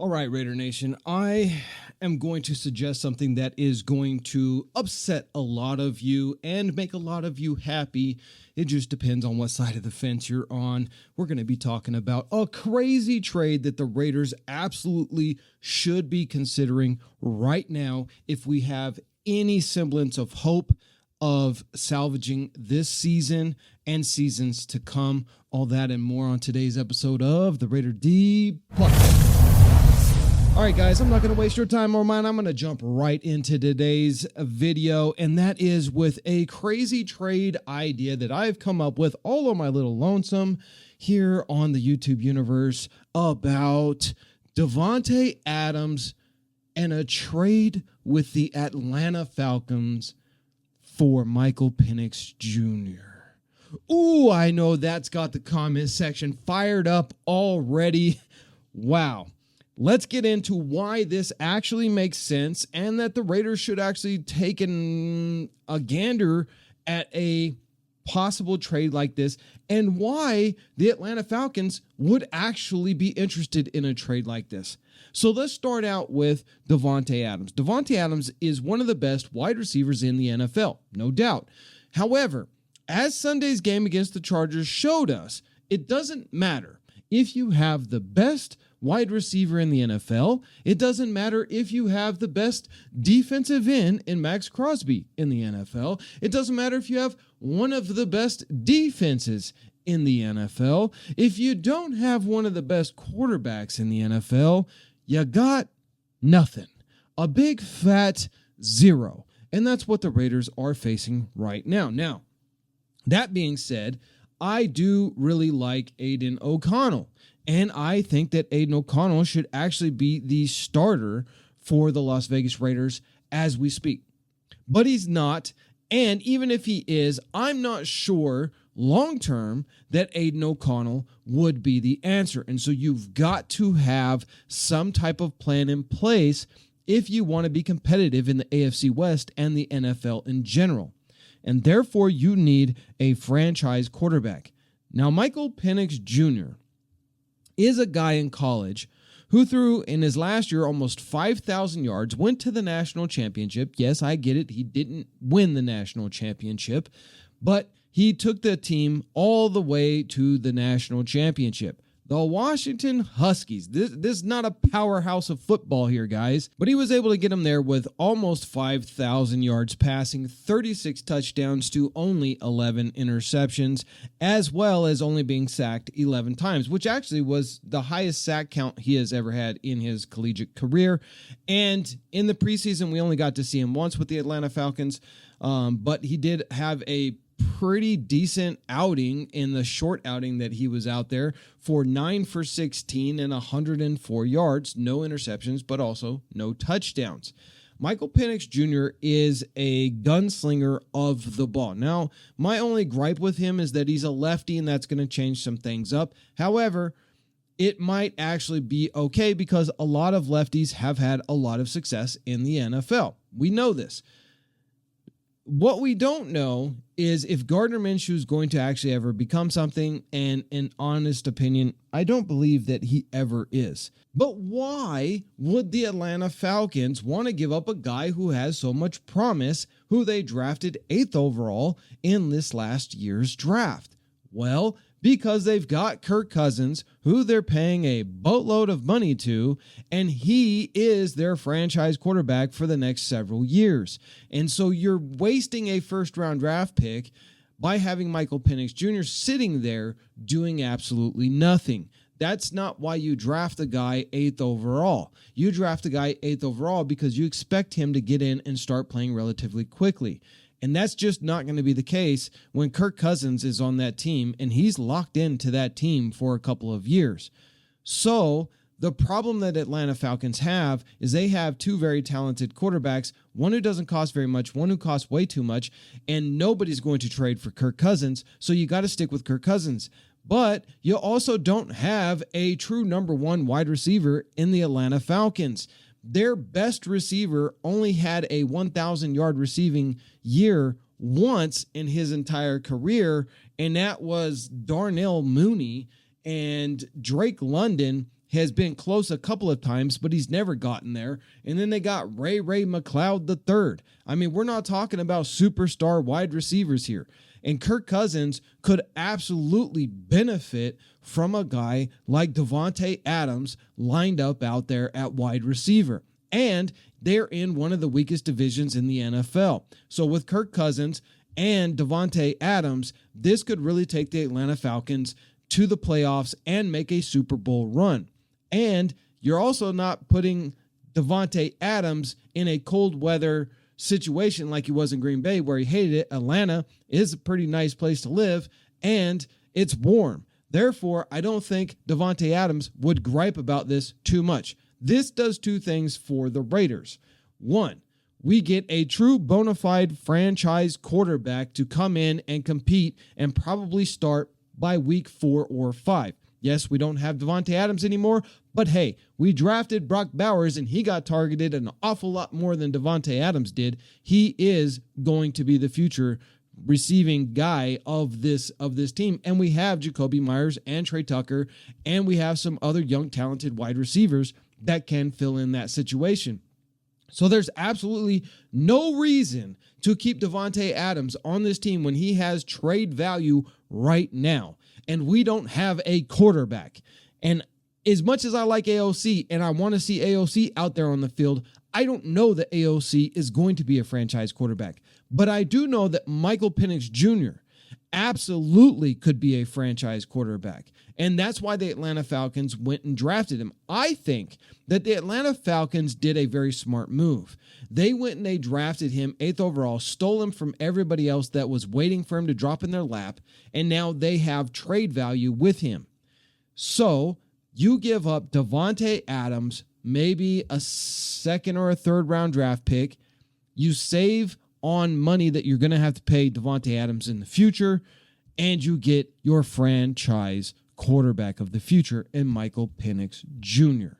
All right, Raider Nation, I am going to suggest something that is going to upset a lot of you and make a lot of you happy. It just depends on what side of the fence you're on. We're going to be talking about a crazy trade that the Raiders absolutely should be considering right now if we have any semblance of hope of salvaging this season and seasons to come. All that and more on today's episode of the Raider Podcast. All right, guys, I'm not going to waste your time or mine. I'm going to jump right into today's video, and that is with a crazy trade idea that I've come up with all on my little lonesome here on the YouTube universe about Davante Adams and a trade with the Atlanta Falcons for Michael Pennix Jr. Ooh, I know that's got the comment section fired up already. Wow. Let's get into why this actually makes sense and that the Raiders should actually take a gander at a possible trade like this and why the Atlanta Falcons would actually be interested in a trade like this. So let's start out with Davante Adams. Davante Adams is one of the best wide receivers in the NFL, no doubt. However, as Sunday's game against the Chargers showed us, it doesn't matter if you have the best wide receiver in the NFL. It doesn't matter if you have the best defensive end in Max Crosby in the NFL. It doesn't matter if you have one of the best defenses in the NFL. If you don't have one of the best quarterbacks in the NFL, you got nothing. A big fat zero. And that's what the Raiders are facing right now. Now, that being said, I do really like Aidan O'Connell. And I think that Aidan O'Connell should actually be the starter for the Las Vegas Raiders as we speak. But he's not. And even if he is, I'm not sure long-term that Aidan O'Connell would be the answer. And so you've got to have some type of plan in place if you want to be competitive in the AFC West and the NFL in general. And therefore, you need a franchise quarterback. Now, Michael Pennix Jr. is a guy in college who threw in his last year almost 5,000 yards, went to the national championship. Yes, I get it. He didn't win the national championship, but he took the team all the way to the national championship. The Washington Huskies. This is not a powerhouse of football here, guys, but he was able to get them there with almost 5,000 yards passing, 36 touchdowns to only 11 interceptions, as well as only being sacked 11 times, which actually was the highest sack count he has ever had in his collegiate career. And in the preseason, we only got to see him once with the Atlanta Falcons, but he did have a pretty decent outing in the short outing that he was out there for 9 for 16 and 104 yards, no interceptions, but also no touchdowns. Michael Pennix Jr. is a gunslinger of the ball. Now, my only gripe with him is that he's a lefty, and that's going to change some things up. However, it might actually be okay because a lot of lefties have had a lot of success in the NFL. We know this. What we don't know is if Gardner Minshew is going to actually ever become something, and in honest opinion, I don't believe that he ever is. But why would the Atlanta Falcons want to give up a guy who has so much promise, who they drafted 8th overall in this last year's draft? Well, because they've got Kirk Cousins, who they're paying a boatload of money to, and he is their franchise quarterback for the next several years. And so you're wasting a first-round draft pick by having Michael Pennix Jr. sitting there doing absolutely nothing. That's not why you draft a guy 8th overall. You draft a guy 8th overall because you expect him to get in and start playing relatively quickly. And that's just not going to be the case when Kirk Cousins is on that team and he's locked into that team for a couple of years. So the problem that Atlanta Falcons have is they have two very talented quarterbacks, one who doesn't cost very much, one who costs way too much, and nobody's going to trade for Kirk Cousins, so you got to stick with Kirk Cousins. But you also don't have a true number one wide receiver in the Atlanta Falcons. Their best receiver only had a 1,000-yard receiving year once in his entire career, and that was Darnell Mooney. And Drake London has been close a couple of times, but he's never gotten there. And then they got Ray McLeod III. I mean, we're not talking about superstar wide receivers here. And Kirk Cousins could absolutely benefit from a guy like Davante Adams lined up out there at wide receiver. And they're in one of the weakest divisions in the NFL. So with Kirk Cousins and Davante Adams, this could really take the Atlanta Falcons to the playoffs and make a Super Bowl run. And you're also not putting Davante Adams in a cold weather situation like he was in Green Bay where he hated it. Atlanta is a pretty nice place to live and it's warm. Therefore, I don't think Davante Adams would gripe about this too much. This does two things for the Raiders. One, we get a true bona fide franchise quarterback to come in and compete and probably start by week 4 or 5. Yes, we don't have Davante Adams anymore, but hey, we drafted Brock Bowers and he got targeted an awful lot more than Davante Adams did. He is going to be the future receiving guy of this team. And we have Jacoby Myers and Trey Tucker, and we have some other young talented wide receivers that can fill in that situation. So there's absolutely no reason to keep Davante Adams on this team when he has trade value right now. And we don't have a quarterback. And as much as I like AOC and I want to see AOC out there on the field, I don't know that AOC is going to be a franchise quarterback. But I do know that Michael Pennix Jr. absolutely could be a franchise quarterback. And that's why the Atlanta Falcons went and drafted him. I think that the Atlanta Falcons did a very smart move. They went and they drafted him 8th overall, stole him from everybody else that was waiting for him to drop in their lap, and now they have trade value with him. So you give up Davante Adams, maybe a 2nd or a 3rd round draft pick. You save on money that you're going to have to pay Davante Adams in the future, and you get your franchise quarterback of the future in Michael Pennix Jr.